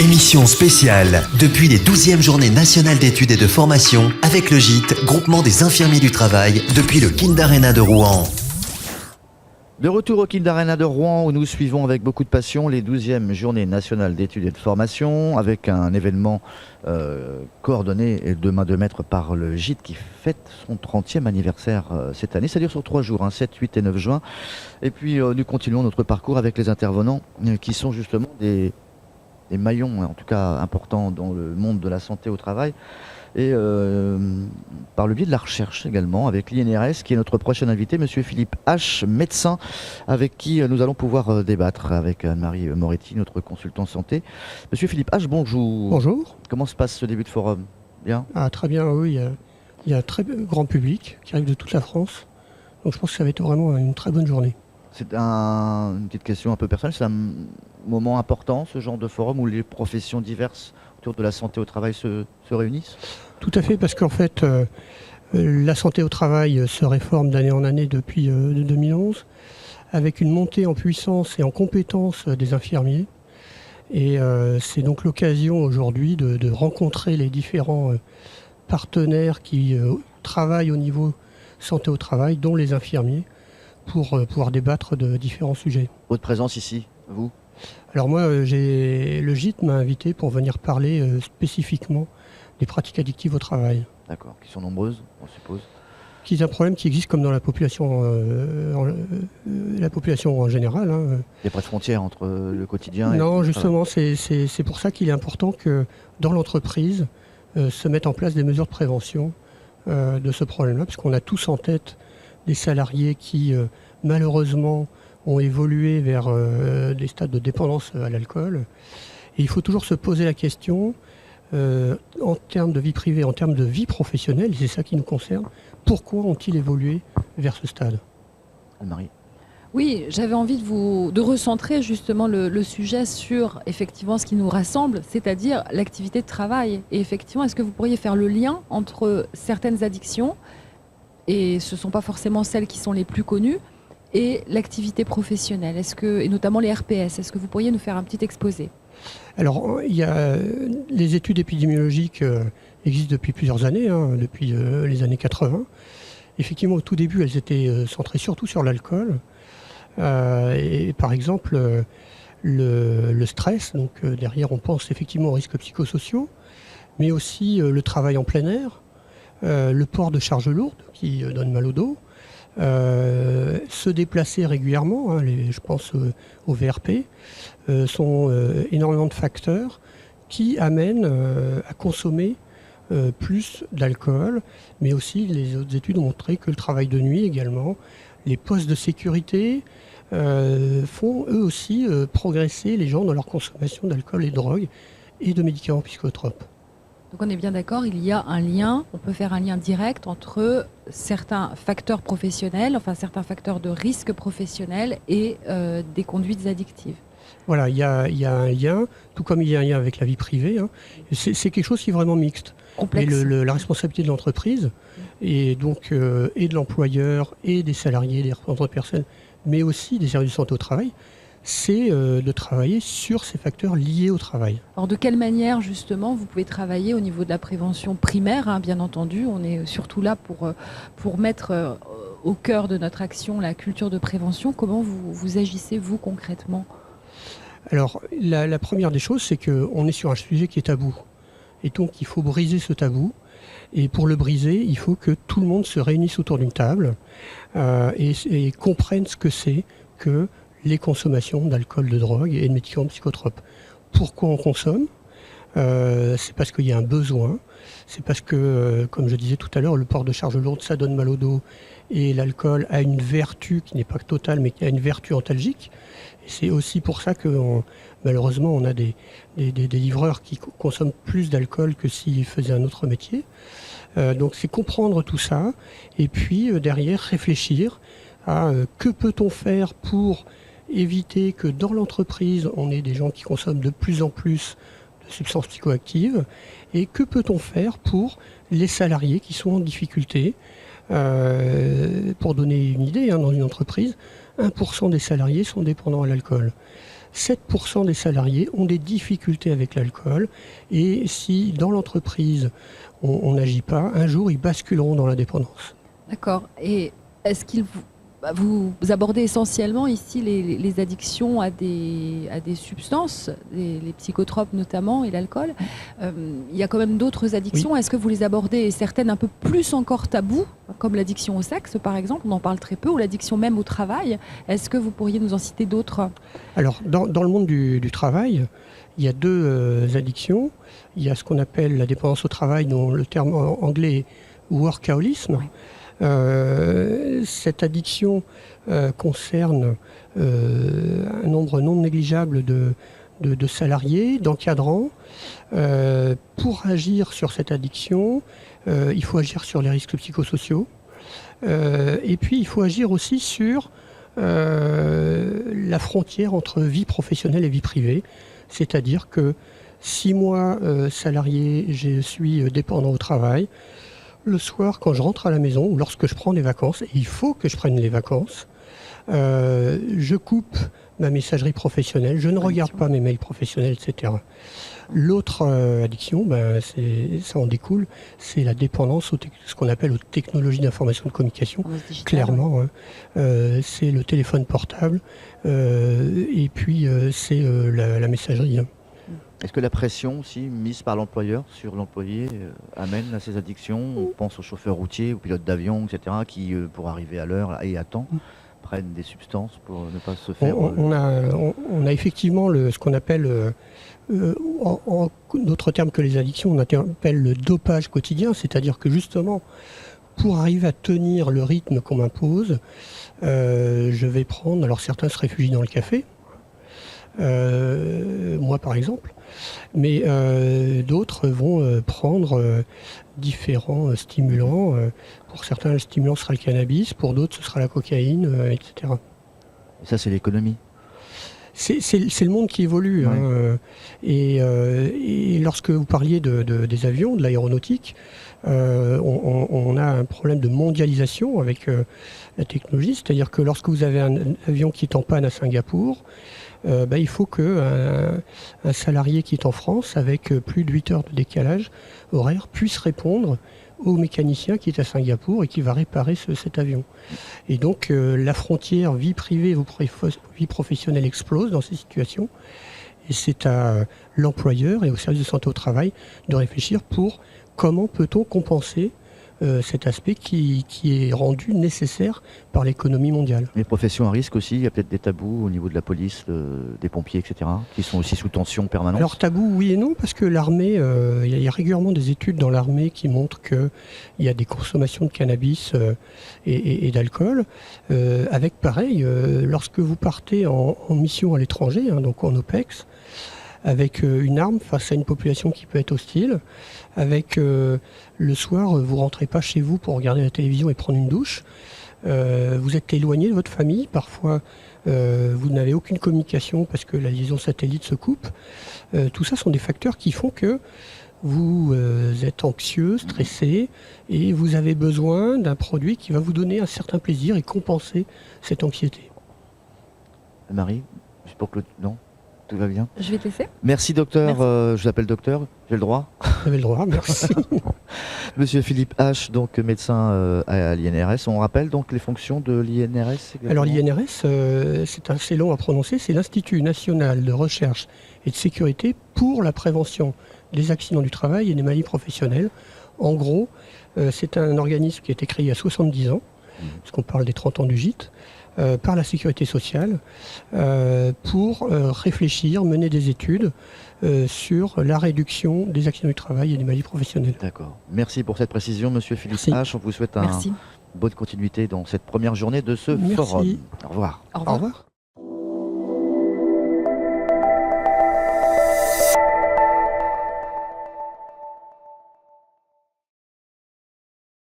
Émission spéciale depuis les 12e journées nationales d'études et de formation avec le GIT, groupement des infirmiers du travail, depuis le Kindarena de Rouen. De retour au Kindarena de Rouen où nous suivons avec beaucoup de passion les 12e journées nationales d'études et de formation avec un événement coordonné de main de maître par le GIT qui fête son 30e anniversaire cette année. Ça dure sur 3 jours, 7, 8 et 9 juin. Et puis nous continuons notre parcours avec les intervenants qui sont justement des maillons en tout cas importants dans le monde de la santé au travail. Et par le biais de la recherche également avec l'INRS qui est notre prochain invité, monsieur Philippe H, médecin, avec qui nous allons pouvoir débattre avec Anne-Marie Moretti, notre consultant santé. Monsieur Philippe H, bonjour. Bonjour. Comment se passe ce début de forum? Bien? Très bien, oui. Il y a un très grand public qui arrive de toute la France. Donc je pense que ça va être vraiment une très bonne journée. C'est une petite question un peu personnelle. C'est un moment important, ce genre de forum où les professions diverses autour de la santé au travail se réunissent? Tout à fait, parce qu'en fait, la santé au travail se réforme d'année en année depuis 2011, avec une montée en puissance et en compétences des infirmiers. Et c'est donc l'occasion aujourd'hui de rencontrer les différents partenaires qui travaillent au niveau santé au travail, dont les infirmiers, pour pouvoir débattre de différents sujets. Votre présence ici, vous? Alors moi, le GIT m'a invité pour venir parler spécifiquement des pratiques addictives au travail. D'accord, qui sont nombreuses, on suppose. Qui est un problème qui existe comme dans la population en général. Hein. Il n'y a pas de frontière entre le quotidien et... Non, justement, c'est pour ça qu'il est important que dans l'entreprise se mettent en place des mesures de prévention de ce problème-là, parce qu'on a tous en tête des salariés qui, malheureusement, ont évolué vers des stades de dépendance à l'alcool. Et il faut toujours se poser la question, en termes de vie privée, en termes de vie professionnelle, et c'est ça qui nous concerne, pourquoi ont-ils évolué vers ce stade? Anne-Marie. Oui, j'avais envie de recentrer justement le sujet sur effectivement ce qui nous rassemble, c'est-à-dire l'activité de travail. Et effectivement, est-ce que vous pourriez faire le lien entre certaines addictions, et ce ne sont pas forcément celles qui sont les plus connues, et l'activité professionnelle, et notamment les RPS? Est-ce que vous pourriez nous faire un petit exposé? Alors, les études épidémiologiques existent depuis plusieurs années, depuis les années 80. Effectivement, au tout début, elles étaient centrées surtout sur l'alcool. Et par exemple, le stress, donc derrière, on pense effectivement aux risques psychosociaux, mais aussi le travail en plein air, le port de charges lourdes qui donne mal au dos, se déplacer régulièrement, je pense au VRP, sont énormément de facteurs qui amènent à consommer plus d'alcool, mais aussi les autres études ont montré que le travail de nuit également, les postes de sécurité font eux aussi progresser les gens dans leur consommation d'alcool et de drogue et de médicaments psychotropes. Donc on est bien d'accord, il y a un lien, on peut faire un lien direct entre certains facteurs professionnels, enfin certains facteurs de risque professionnel et des conduites addictives. Voilà, il y a un lien, tout comme il y a un lien avec la vie privée. C'est quelque chose qui est vraiment mixte. Complexe. Et la responsabilité de l'entreprise, et donc et de l'employeur, et des salariés, des représentants de personnes, mais aussi des services de santé au travail, c'est de travailler sur ces facteurs liés au travail. Alors de quelle manière justement vous pouvez travailler au niveau de la prévention primaire, bien entendu, on est surtout là pour mettre au cœur de notre action la culture de prévention. Comment vous agissez vous concrètement? Alors la première des choses, c'est qu'on est sur un sujet qui est tabou. Et donc il faut briser ce tabou. Et pour le briser, il faut que tout le monde se réunisse autour d'une table et comprenne ce que c'est que les consommations d'alcool, de drogue et de médicaments psychotropes. Pourquoi on consomme? C'est parce qu'il y a un besoin. C'est parce que, comme je disais tout à l'heure, le port de charges lourdes, ça donne mal au dos. Et l'alcool a une vertu qui n'est pas totale, mais qui a une vertu antalgique. Et c'est aussi pour ça que, malheureusement, on a des livreurs qui consomment plus d'alcool que s'ils faisaient un autre métier. Donc c'est comprendre tout ça, et puis derrière réfléchir à que peut-on faire pour éviter que dans l'entreprise, on ait des gens qui consomment de plus en plus de substances psychoactives, et que peut-on faire pour les salariés qui sont en difficulté. Pour donner une idée, dans une entreprise, 1% des salariés sont dépendants à l'alcool. 7% des salariés ont des difficultés avec l'alcool. Et si dans l'entreprise, on n'agit pas, un jour, ils basculeront dans la dépendance. D'accord. Et est-ce vous abordez essentiellement ici les addictions à des substances, les psychotropes notamment et l'alcool. Il y a quand même d'autres addictions. Oui. Est-ce que vous les abordez, certaines un peu plus encore tabous, comme l'addiction au sexe par exemple, on en parle très peu, ou l'addiction même au travail. Est-ce que vous pourriez nous en citer d'autres? Alors, dans le monde du travail, il y a deux addictions. Il y a ce qu'on appelle la dépendance au travail, dont le terme anglais est workaholisme. Oui. Cette addiction concerne un nombre non négligeable de salariés, d'encadrants. Pour agir sur cette addiction, il faut agir sur les risques psychosociaux. Et puis, il faut agir aussi sur la frontière entre vie professionnelle et vie privée. C'est-à-dire que si moi, salarié, je suis dépendant au travail, le soir, quand je rentre à la maison ou lorsque je prends des vacances, et il faut que je prenne les vacances, je coupe ma messagerie professionnelle, je ne regarde pas mes mails professionnels, etc. L'autre addiction, ça en découle, c'est la dépendance ce qu'on appelle aux technologies d'information et de communication. Clairement, c'est le téléphone portable et puis c'est la messagerie. Est-ce que la pression aussi mise par l'employeur sur l'employé amène à ces addictions? On pense aux chauffeurs routiers, aux pilotes d'avion, etc., qui, pour arriver à l'heure et à temps, prennent des substances pour ne pas se faire... On a effectivement ce qu'on appelle, en d'autres termes que les addictions, on appelle le dopage quotidien, c'est-à-dire que justement, pour arriver à tenir le rythme qu'on m'impose, je vais prendre, alors certains se réfugient dans le café, moi par exemple, mais d'autres vont prendre différents stimulants. Pour certains, le stimulant sera le cannabis, pour d'autres, ce sera la cocaïne, etc. Et ça, c'est l'économie. C'est le monde qui évolue. Ouais. Et lorsque vous parliez des avions, de l'aéronautique, on a un problème de mondialisation avec la technologie. C'est-à-dire que lorsque vous avez un avion qui est en panne à Singapour, il faut qu'un salarié qui est en France, avec plus de 8 heures de décalage horaire, puisse répondre au mécanicien qui est à Singapour et qui va réparer cet avion. Et donc la frontière vie privée, vie professionnelle explose dans ces situations. Et c'est à l'employeur et au service de santé au travail de réfléchir pour comment peut-on compenser cet aspect qui est rendu nécessaire par l'économie mondiale. Les professions à risque aussi, il y a peut-être des tabous au niveau de la police, des pompiers, etc., qui sont aussi sous tension permanente. Alors tabous, oui et non, parce que l'armée, il y a régulièrement des études dans l'armée qui montrent qu'il y a des consommations de cannabis et d'alcool, avec pareil, lorsque vous partez en mission à l'étranger, donc en OPEX, avec une arme face à une population qui peut être hostile, avec le soir, vous ne rentrez pas chez vous pour regarder la télévision et prendre une douche, vous êtes éloigné de votre famille, parfois vous n'avez aucune communication parce que la liaison satellite se coupe. Tout ça sont des facteurs qui font que vous êtes anxieux, stressé, et vous avez besoin d'un produit qui va vous donner un certain plaisir et compenser cette anxiété. Marie, pour que... Non ? Tout va bien? Je vais te laisser. Merci docteur, je vous appelle docteur, j'ai le droit? Vous avez le droit, merci. Monsieur Philippe H, donc médecin à l'INRS, on rappelle donc les fonctions de l'INRS exactement? Alors l'INRS, c'est assez long à prononcer, c'est l'Institut National de Recherche et de Sécurité pour la prévention des accidents du travail et des maladies professionnelles. En gros, c'est un organisme qui a été créé il y a 70 ans, parce qu'on parle des 30 ans du gîte, par la sécurité sociale pour réfléchir, mener des études sur la réduction des accidents du travail et des maladies professionnelles. D'accord. Merci pour cette précision, monsieur Philippe H. On vous souhaite une bonne continuité dans cette première journée de ce forum. Au revoir. Au revoir.